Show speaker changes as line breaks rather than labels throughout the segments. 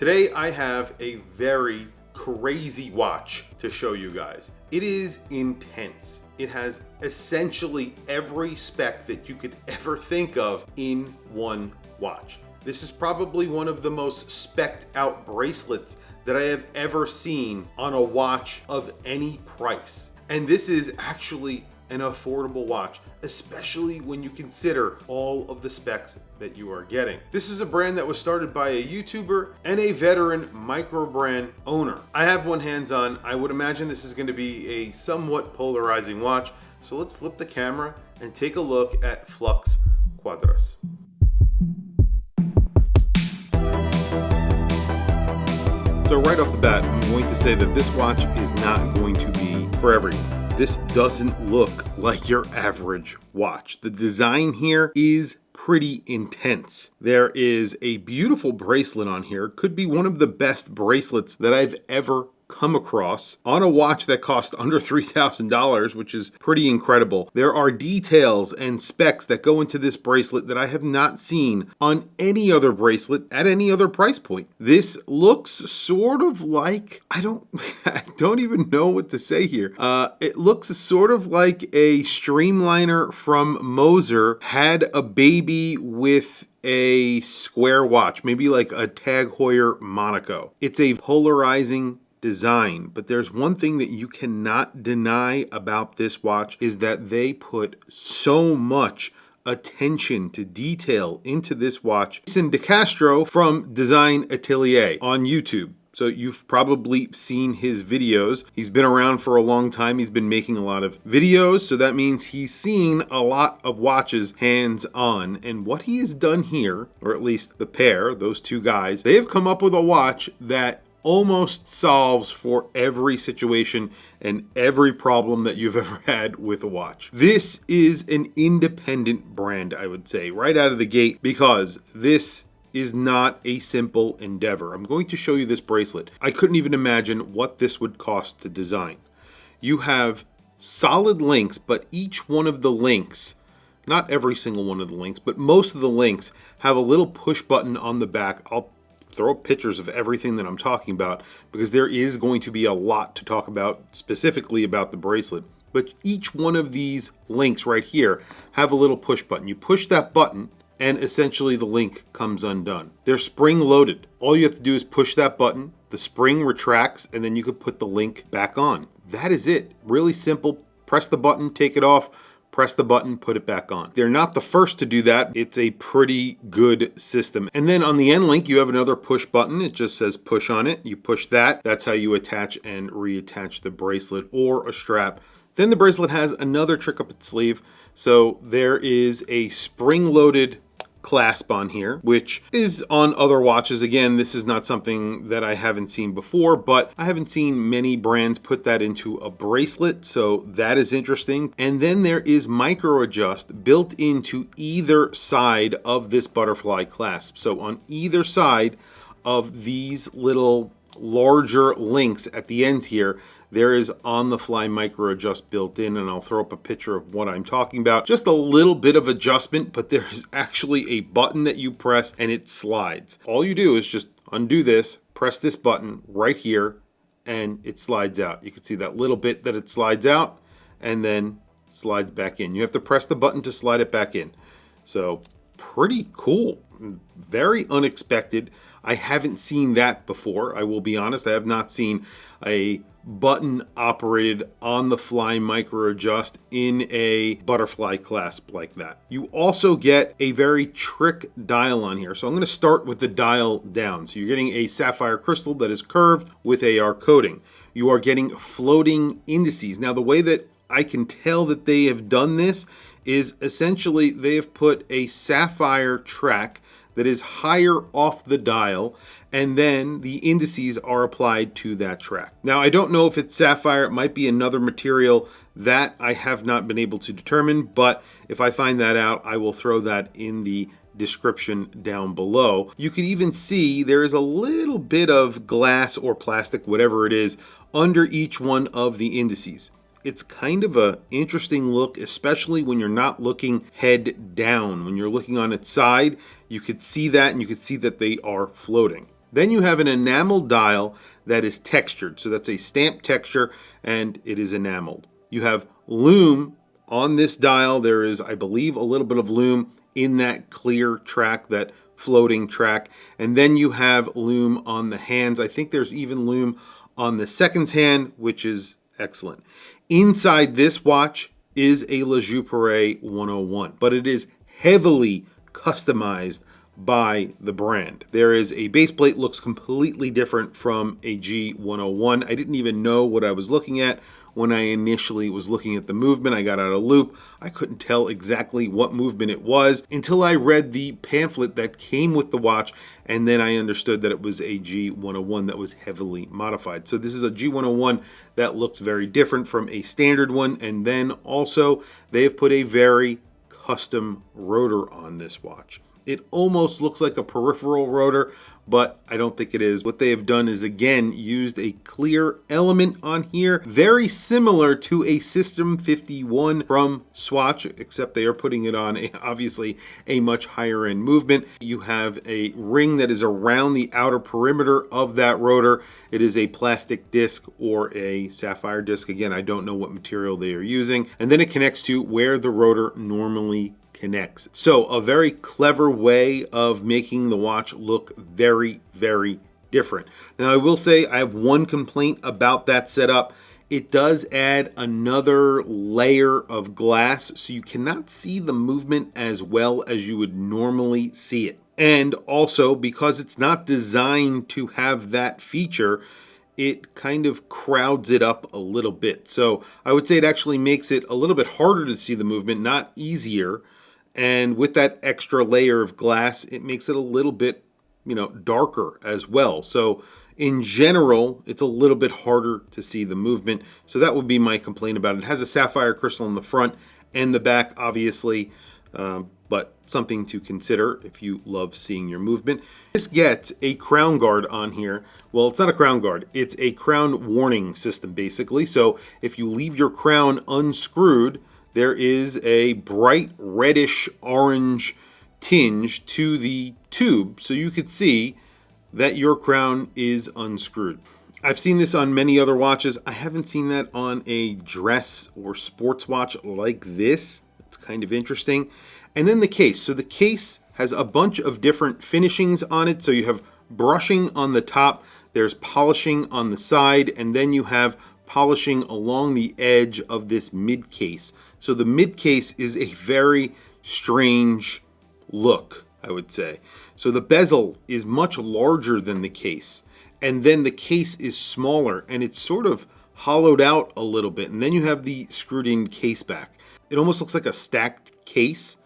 Today I have a very crazy watch to show you guys. It is intense. It has essentially every spec that you could ever think of in one watch. This is probably one of the most spec'd out bracelets that I have ever seen on a watch of any price. And this is actually an affordable watch, especially when you consider all of the specs that you are getting. This is a brand that was started by a YouTuber and a veteran Microbrand owner. I have one hands-on. I would imagine this is going to be a somewhat polarizing watch. So let's flip the camera and take a look at Flux Quadras. So right off the bat, I'm going to say that this watch is not going to be for everyone. This doesn't look like your average watch. The design here is pretty intense. There is a beautiful bracelet on here. Could be one of the best bracelets that I've ever come across on a watch that cost under $3,000, which is pretty incredible. There are details and specs that go into this bracelet that I have not seen on any other bracelet at any other price point. This looks sort of like, I don't even know what to say here. It looks sort of like a streamliner from Moser had a baby with a square watch, maybe like a Tag Heuer Monaco. It's a polarizing design, but there's one thing that you cannot deny about this watch is that they put so much attention to detail into this watch. Jason DeCastro from Design Atelier on YouTube. So you've probably seen his videos. He's been around for a long time. He's been making a lot of videos. So that means he's seen a lot of watches hands-on. And what he has done here, or at least the pair, those two guys, they have come up with a watch that almost solves for every situation and every problem that you've ever had with a watch. This is an independent brand, I would say, right out of the gate, because this is not a simple endeavor. I'm going to show you this bracelet. I couldn't even imagine what this would cost to design. You have solid links, but each one of the links, not every single one of the links, but most of the links have a little push button on the back. I'll throw up pictures of everything that I'm talking about because there is going to be a lot to talk about specifically about the bracelet. But each one of these links right here have a little push button. You push that button and essentially the link comes undone. They're spring loaded. All you have to do is push that button, the spring retracts, and then you could put the link back on. That is it. Really simple. Press the button, take it off, press the button, put it back on. They're not the first to do that. It's a pretty good system. And then on the end link, you have another push button. It just says push on it. You push that. That's how you attach and reattach the bracelet or a strap. Then the bracelet has another trick up its sleeve. So there is a spring-loaded clasp on here, which is on other watches. Again, this is not something that I haven't seen before, but I haven't seen many brands put that into a bracelet, so that is interesting. And then there is micro adjust built into either side of this butterfly clasp. So on either side of these little larger links at the end here, there is on-the-fly micro adjust built in, and I'll throw up a picture of what I'm talking about. Just a little bit of adjustment, but there is actually a button that you press and it slides. All you do is just undo this, press this button right here, and it slides out. You can see that little bit that it slides out and then slides back in. You have to press the button to slide it back in. So pretty cool, very unexpected. I haven't seen that before. I will be honest, I have not seen a button operated on the fly micro adjust in a butterfly clasp like that. You also get a very trick dial on here. So I'm going to start with the dial down. So you're getting a sapphire crystal that is curved with AR coating. You are getting floating indices. Now the way that I can tell that they have done this is essentially they have put a sapphire track that is higher off the dial, and then the indices are applied to that track. Now, I don't know if it's sapphire, it might be another material that I have not been able to determine, but if I find that out, I will throw that in the description down below. You can even see there is a little bit of glass or plastic, whatever it is, under each one of the indices. It's kind of an interesting look, especially when you're not looking head down. When you're looking on its side, you could see that, and you could see that they are floating. Then you have an enamel dial that is textured. So that's a stamped texture and it is enameled. You have lume on this dial. There is, I believe, a little bit of lume in that clear track, that floating track. And then you have lume on the hands. I think there's even lume on the seconds hand, which is excellent. Inside this watch is a La Joux 101, but it is heavily customized by the brand. There is a base plate, looks completely different from a G101. I didn't even know what I was looking at when I initially was looking at the movement. I got out of loop. I couldn't tell exactly what movement it was until I read the pamphlet that came with the watch, and then I understood that it was a G101 that was heavily modified. So this is a G101 that looks very different from a standard one, and then also they have put a very custom rotor on this watch. It almost looks like a peripheral rotor, but I don't think it is. What they have done is, again, used a clear element on here, very similar to a System 51 from Swatch, except they are putting it on obviously a much higher end movement. You have a ring that is around the outer perimeter of that rotor. It is a plastic disc or a sapphire disc. Again, I don't know what material they are using. And then it connects to where the rotor normally connects. So a very clever way of making the watch look very, very different. Now I will say I have one complaint about that setup. It does add another layer of glass, so you cannot see the movement as well as you would normally see it. And also, because it's not designed to have that feature, it kind of crowds it up a little bit. So I would say it actually makes it a little bit harder to see the movement, not easier. And with that extra layer of glass, it makes it a little bit, darker as well. So in general, it's a little bit harder to see the movement. So that would be my complaint about it. It has a sapphire crystal in the front and the back, obviously, but something to consider if you love seeing your movement. This gets a crown guard on here. Well, it's not a crown guard. It's a crown warning system, basically. So if you leave your crown unscrewed, there is a bright reddish orange tinge to the tube, so you could see that your crown is unscrewed. I've seen this on many other watches. I haven't seen that on a dress or sports watch like this. It's kind of interesting. And then the case. So the case has a bunch of different finishings on it. So you have brushing on the top, there's polishing on the side, and then you have polishing along the edge of this mid case. So the mid case is a very strange look, I would say. So the bezel is much larger than the case, and then the case is smaller and it's sort of hollowed out a little bit, and then you have the screwed in case back. It almost looks like a stacked case.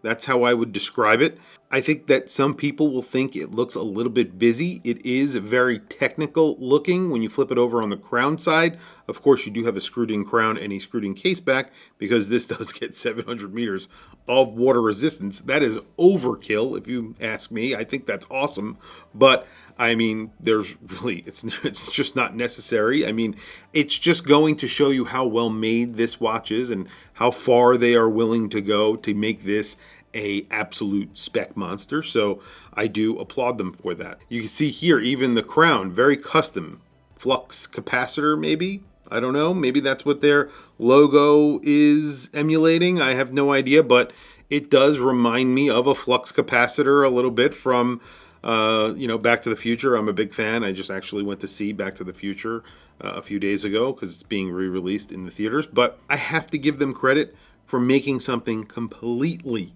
That's how I would describe it. I think that some people will think it looks a little bit busy. It is very technical looking when you flip it over on the crown side. Of course, you do have a screwed in crown and a screwed in case back, because this does get 700 meters of water resistance. That is overkill, if you ask me. I think that's awesome. But I mean, there's really, it's just not necessary. I mean, it's just going to show you how well made this watch is and how far they are willing to go to make this a absolute spec monster. So I do applaud them for that. You can see here, even the crown, very custom. Flux capacitor, maybe? I don't know. Maybe that's what their logo is emulating. I have no idea, but it does remind me of a flux capacitor a little bit from Back to the Future. I'm a big fan. I just actually went to see Back to the Future a few days ago because it's being re-released in the theaters. But I have to give them credit for making something completely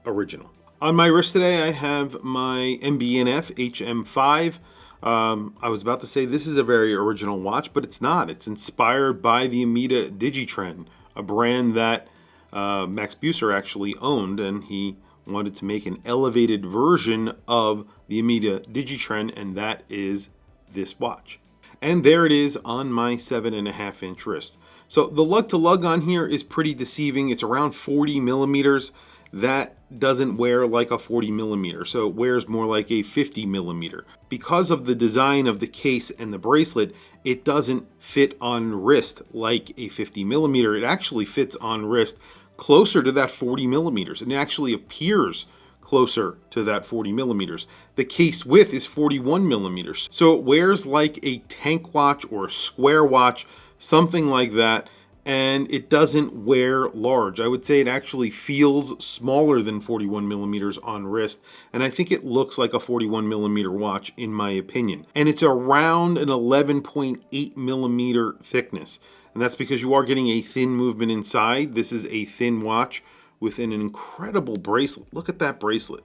original. On my wrist today, I have my MB&F HM5. I was about to say this is a very original watch, but it's not. It's inspired by the Amida Digitrend, a brand that Max Buser actually owned, and he wanted to make an elevated version of the Amida Digitrend, and that is this watch. And there it is on my 7.5 inch wrist. So the lug to lug on here is pretty deceiving. It's around 40 millimeters. That doesn't wear like a 40 millimeter, so it wears more like a 50 millimeter. Because of the design of the case and the bracelet, it doesn't fit on wrist like a 50 millimeter. It actually fits on wrist closer to that 40 millimeters, and it actually appears closer to that 40 millimeters. The case width is 41 millimeters. So it wears like a tank watch or a square watch, something like that. And it doesn't wear large. I would say it actually feels smaller than 41 millimeters on wrist, and I think it looks like a 41 millimeter watch in my opinion. And it's around an 11.8 millimeter thickness, and that's because you are getting a thin movement inside. This is a thin watch with an incredible bracelet. Look at that bracelet.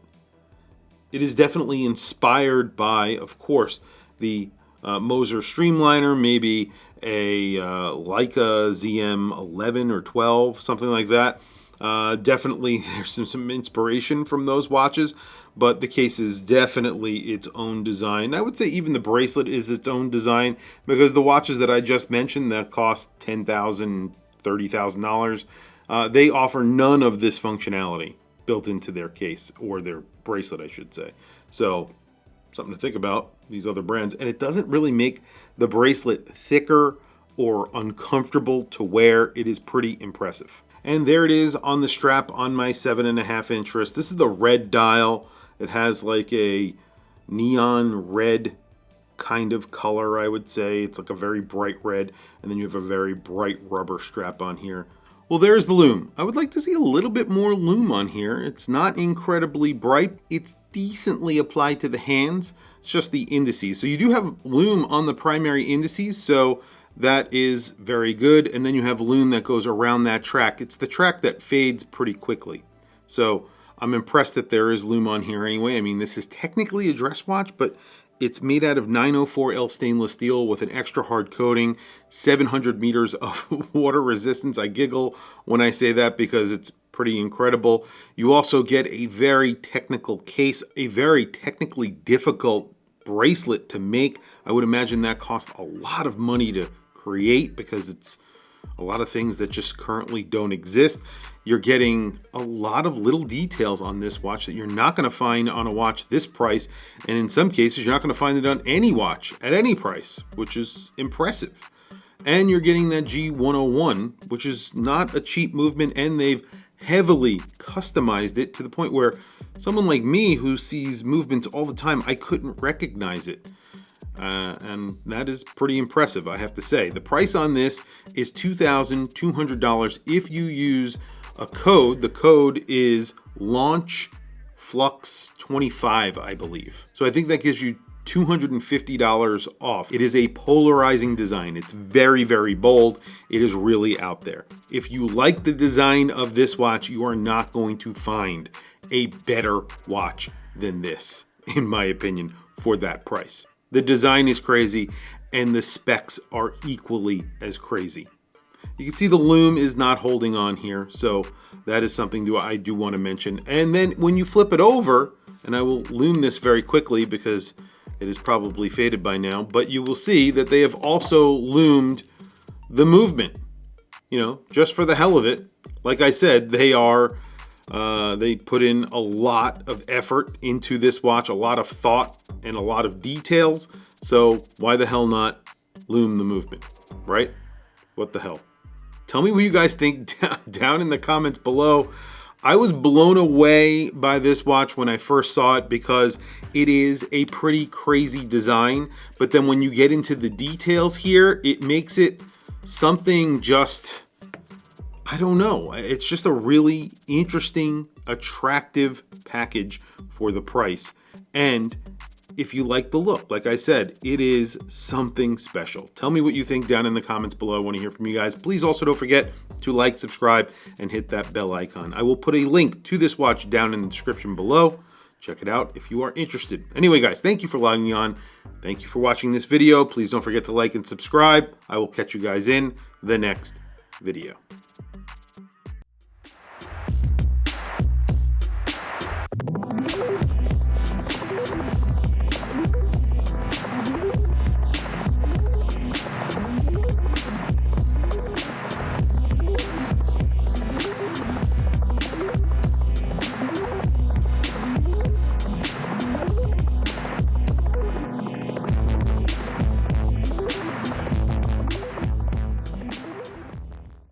It is definitely inspired by, of course, the Moser Streamliner, maybe a Leica ZM11 or 12, something like that. Definitely there's some inspiration from those watches, but the case is definitely its own design. I would say even the bracelet is its own design, because the watches that I just mentioned that cost $10,000, $30,000, they offer none of this functionality built into their case, or their bracelet, I should say. So something to think about, these other brands. And it doesn't really make the bracelet thicker or uncomfortable to wear. It is pretty impressive. And there it is on the strap on my 7.5 inch wrist. This is the red dial. It has like a neon red kind of color, I would say. It's like a very bright red, and then you have a very bright rubber strap on here. Well, there's the lume. I would like to see a little bit more lume on here. It's not incredibly bright. It's decently applied to the hands. It's just the indices. So you do have lume on the primary indices, so that is very good. And then you have lume that goes around that track. It's the track that fades pretty quickly. So I'm impressed that there is lume on here anyway. I mean, this is technically a dress watch, but it's made out of 904L stainless steel with an extra hard coating, 700 meters of water resistance. I giggle when I say that because it's pretty incredible. You also get a very technical case, a very technically difficult bracelet to make. I would imagine that cost a lot of money to create, because it's a lot of things that just currently don't exist. You're getting a lot of little details on this watch that you're not going to find on a watch this price, and in some cases you're not going to find it on any watch at any price, which is impressive. And you're getting that G101, which is not a cheap movement, and they've heavily customized it to the point where someone like me who sees movements all the time, I couldn't recognize it. And that is pretty impressive, I have to say. The price on this is $2,200 if you use a code. The code is LaunchFlux25, I believe. So I think that gives you $250 off. It is a polarizing design. It's very, very bold. It is really out there. If you like the design of this watch, you are not going to find a better watch than this, in my opinion, for that price. The design is crazy, and the specs are equally as crazy. You can see the lume is not holding on here, so that is something I do want to mention. And then when you flip it over, and I will lume this very quickly because it is probably faded by now, but you will see that they have also lumed the movement, you know, just for the hell of it. Like I said, they put in a lot of effort into this watch, a lot of thought and a lot of details. So why the hell not lume the movement, right? What the hell? Tell me what you guys think down in the comments below. I was blown away by this watch when I first saw it because it is a pretty crazy design. But then when you get into the details here, it makes it something just, I don't know. It's just a really interesting, attractive package for the price. And if you like the look, like I said, it is something special. Tell me what you think down in the comments below. I want to hear from you guys. Please also don't forget to like, subscribe, and hit that bell icon. I will put a link to this watch down in the description below. Check it out if you are interested. Anyway, guys, thank you for logging on. Thank you for watching this video. Please don't forget to like and subscribe. I will catch you guys in the next video.